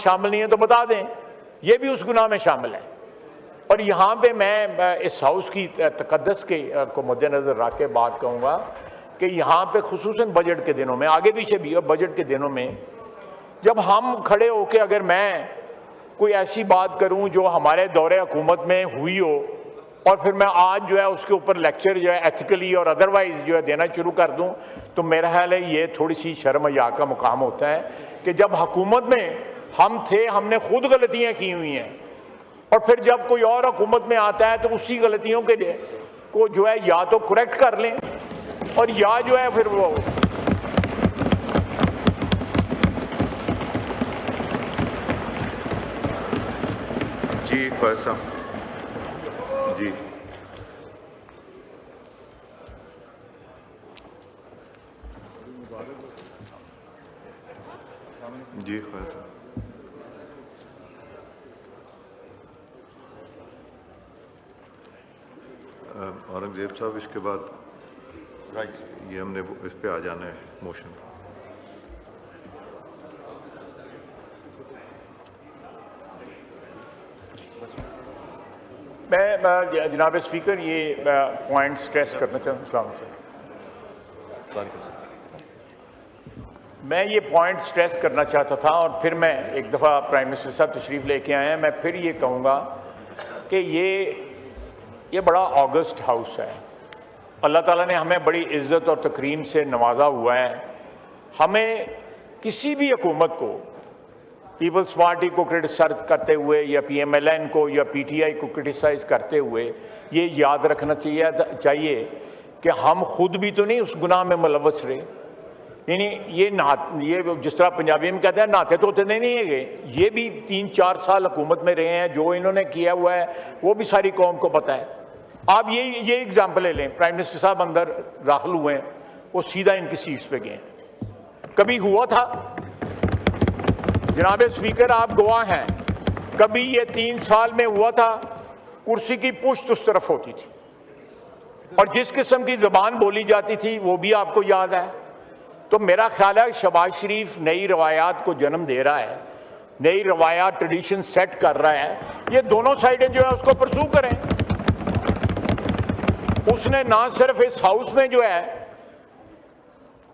शामिल नहीं है तो बता दें, ये भी उस गुनाह में शामिल है। और यहाँ पे मैं इस हाउस की तकद्दस के को मद्देनजर रख के बात कहूँगा कि यहाँ पे खुसूसन बजट के दिनों में, आगे पीछे भी, और बजट के दिनों में जब हम खड़े होके अगर मैं कोई ऐसी बात करूं जो हमारे दौरे हुकूमत में हुई हो और फिर मैं आज जो है उसके ऊपर लेक्चर जो है एथिकली और अदरवाइज जो है देना शुरू कर दूं, तो मेरा ख्याल है ये थोड़ी सी शर्म या का मुकाम होता है कि जब हुकूमत में हम थे, हमने खुद गलतियां की हुई हैं, और फिर जब कोई और हुकूमत में आता है तो उसी गलतियों के को जो है या तो करेक्ट कर लें और या जो है फिर वो जी पैसा जी जी पैसा औरंगजेब साहब, इसके बाद ये हमने इस पे आ जाना है मोशन। मैं जनाब स्पीकर ये पॉइंट स्ट्रेस करना चाहता हूँ। मैं ये पॉइंट स्ट्रेस करना चाहता था और फिर मैं एक दफ़ा प्राइम मिनिस्टर साहब तशरीफ़ लेके आए हैं, मैं फिर ये कहूँगा कि ये बड़ा ऑगस्ट हाउस है। अल्लाह ताला ने हमें बड़ी इज़्ज़त और तकरीम से नवाजा हुआ है। हमें किसी भी हुकूमत को, पीपल्स पार्टी को क्रिटिसाइज करते हुए या PMLN को या PTI को क्रिटिसाइज करते हुए ये याद रखना चाहिए कि हम खुद भी तो नहीं उस गुनाह में मुलव्वस रहे। यानी ये जिस तरह पंजाबी में कहते हैं नहाते धोते नहीं है, ये भी 3-4 साल हुकूमत में रहे हैं। जो इन्होंने किया हुआ है वो भी सारी कौम को पता है। आप ये एग्जाम्पल ले लें, प्राइम मिनिस्टर साहब अंदर दाखिल हुए हैं, वो सीधा इनकी सीट्स पे गए। कभी हुआ था जनाब स्पीकर, आप गवाह हैं, कभी ये 3 साल में हुआ था कुर्सी की पुश्त उस तरफ होती थी और जिस किस्म की ज़बान बोली जाती थी वो भी आपको याद है। तो मेरा ख्याल है शहबाज शरीफ नई रवायात को जन्म दे रहा है, नई रवायात ट्रेडिशन सेट कर रहा है। ये दोनों साइडें जो है उसको परसू करें। उसने ना सिर्फ इस हाउस में जो है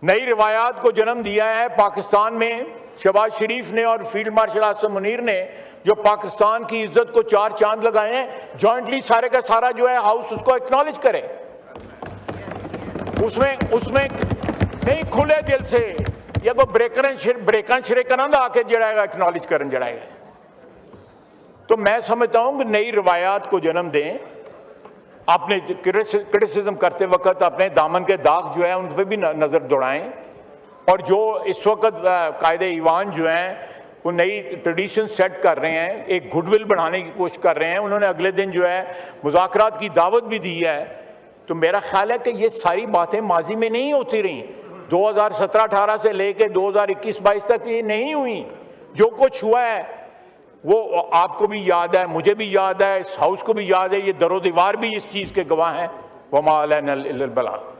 नई रवायात को जन्म दिया है, पाकिस्तान में शहबाज शरीफ ने और फील्ड मार्शल आसिम मुनीर ने जो पाकिस्तान की इज्जत को 4 चांद लगाए हैं, जॉइंटली सारे का सारा जो है हाउस उसको एक्नॉलेज करे। उसमें नहीं खुले दिल से या कोई ब्रेकन श्रेकन आके जड़ाएगा एक्नॉलेज करन जड़ाएगा। तो मैं समझता हूं कि नई रवायात को जन्म दें। आपने क्रिटिसिज्म करते वक्त अपने दामन के दाग जो है उन पर भी नजर दौड़ाएं, और जो इस वक्त कायदे ईवान जो हैं वो नई ट्रेडिशन सेट कर रहे हैं, एक गुडविल बढ़ाने की कोशिश कर रहे हैं। उन्होंने अगले दिन जो है मुज़ाकरात की दावत भी दी है। तो मेरा ख्याल है कि ये सारी बातें माजी में नहीं होती रहीं, 2017-18 से लेके 2021-22 तक ये नहीं हुई। जो कुछ हुआ है वो आपको भी याद है, मुझे भी याद है, इस हाउस को भी याद है। ये दरो दीवार भी इस चीज़ के गवाह हैं। वमा अलैना इल्लल बलाग।